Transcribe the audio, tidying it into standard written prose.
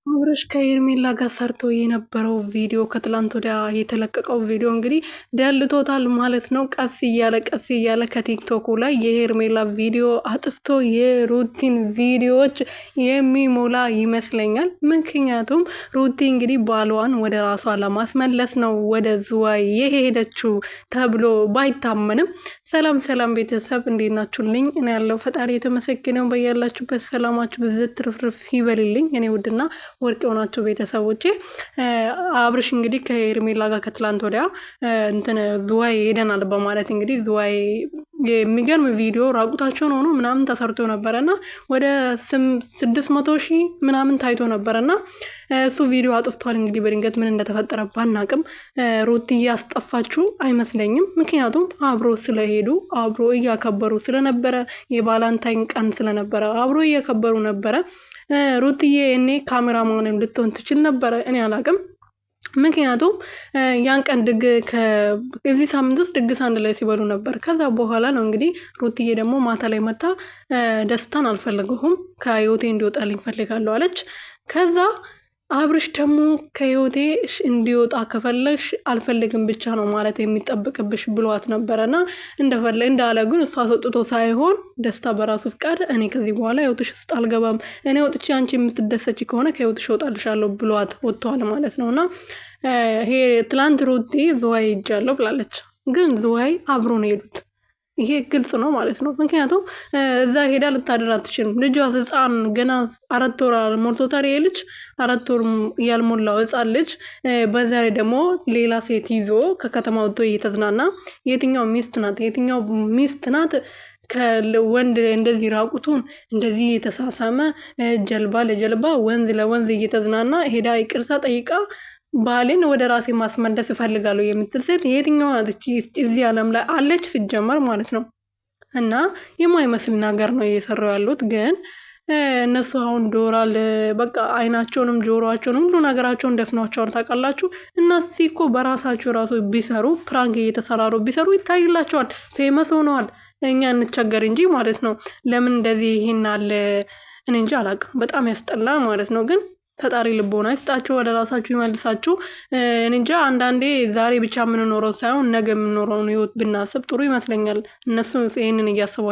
አብርሽ ከሄርሜላ ጋር ሰርቶ የነበረው ቪዲዮ ከትላንት ወዲያ የተለቀቀው ቪዲዮ እንግዲህ ደልቶታል ማለት ነው። ቀስ እያለ ከቲክቶኩ ላይ የሄርሜላ ቪዲዮ አጥፍቶ የሩቲን ቪዲዮዎች የሚሞላ ይመስለኛል። ምክንያቱም ሩቲ እንግዲህ ባሏን ወደ ራሷ ለማስመለስ ነው ወደ ዝዋይ የሄደችው ተብሎ ባይታመንም። ሰላም ቤተሰብ እንዴት ናችሁልኝ? እኔ ያለው ፈጣሪ የተመሰገነው በያላችሁበት ሰላማችሁ ብዝት ትርፍርፍ ይበልልኝ። እኔ ውድና ወርቅ የሆናችሁ ቤተሰቦቼ አብርሽ እንግዲህ ከሄርሜላ ጋር ከትላንት ወዲያ ዝዋይ ሄደናል በማለት እንግዲህ ዝዋይ የሚገርም ቪዲዮ ራቁታቸውን ሆኖ ምናምን ተሰርቶ ነበረና ወደ 600,000 ምናምን ታይቶ ነበረና እሱ ቪዲዮ አጥፍቷል። እንግዲህ በድንገት ምን እንደተፈጠረ ባናቅም ሩቲ ያስጠፋችሁ አይመስለኝም። ምክንያቱም አብሮ ስለሄዱ አብሮ እያከበሩ ስለነበረ የባላንታይን ቀን ስለነበረ አብሮ እያከበሩ ነበረ። ሩትዬ እኔ ካሜራማን ልትሆን ትችል ነበረ፣ እኔ አላቅም። ምክንያቱም ያን ቀን እዚህ ሳምንት ውስጥ ድግስ አንድ ላይ ሲበሉ ነበር። ከዛ በኋላ ነው እንግዲህ ሩትዬ ደግሞ ማታ ላይ መታ ደስታን አልፈልገውም ከህይወቴ እንዲወጣልኝ ፈልጋለሁ አለች። ከዛ አብርሽ ደግሞ ከህይወቴ እንዲወጣ ከፈለግሽ አልፈልግም ብቻ ነው ማለት የሚጠብቅብሽ ብሏት ነበረና እንዳለ ግን እሷ አስወጥቶ ሳይሆን ደስታ በራሱ ፍቃድ እኔ ከዚህ በኋላ ህይወትሽ ውስጥ አልገባም፣ እኔ ወጥቼ አንቺ የምትደሰች ከሆነ ከህይወትሽ እወጣልሻለሁ ብሏት ወጥቷል ማለት ነውና ይሄ ትላንት ሩቲ ዝዋይ ሄጃለሁ ብላለች። ግን ዝዋይ አብሮ ነው የሄዱት። ይሄ ግልጽ ነው ማለት ነው። ምክንያቱም እዛ ሄዳ ልታደር አትችልም። ልጇ ህፃን ገና 4 ወር ሞልቶታል። ልጅ 4 ወር ያልሞላው ህፃን ልጅ በዛ ላይ ደግሞ ሌላ ሴት ይዞ ከከተማ ወጥቶ እየተዝናና የትኛው ሚስት ናት ከወንድ እንደዚህ ራቁቱን እንደዚህ የተሳሳመ ጀልባ ለጀልባ ወንዝ ለወንዝ እየተዝናና ሄዳ ይቅርታ ጠይቃ ባሌን ወደ ራሴ ማስመለስ እፈልጋለሁ የምትል ሴት የትኛው ናት እዚህ ዓለም ላይ አለች ሲጀመር ማለት ነው። እና የማይመስል ነገር ነው እየሰራው ያሉት። ግን እነሱ አሁን ዶራል በቃ አይናቸውንም ጆሮአቸውንም ሁሉ ነገራቸውን ደፍኗቸዋል። ታውቃላችሁ እነዚህ እኮ በራሳቸው ራሱ ቢሰሩ ፕራንክ እየተሰራሩ ቢሰሩ ይታይላቸዋል፣ ፌመስ ሆነዋል። እኛ እንቸገር እንጂ ማለት ነው። ለምን እንደዚህ ይሄን አለ እኔ እንጂ አላውቅም። በጣም ያስጠላ ማለት ነው። ግን ፈጣሪ ልቦና ይስጣችሁ፣ ወደ ራሳችሁ ይመልሳችሁ። እንጃ አንዳንዴ ዛሬ ብቻ የምንኖረው ሳይሆን ነገ የምንኖረውን ህይወት ብናስብ ጥሩ ይመስለኛል። እነሱ ይሄንን እያሰቡ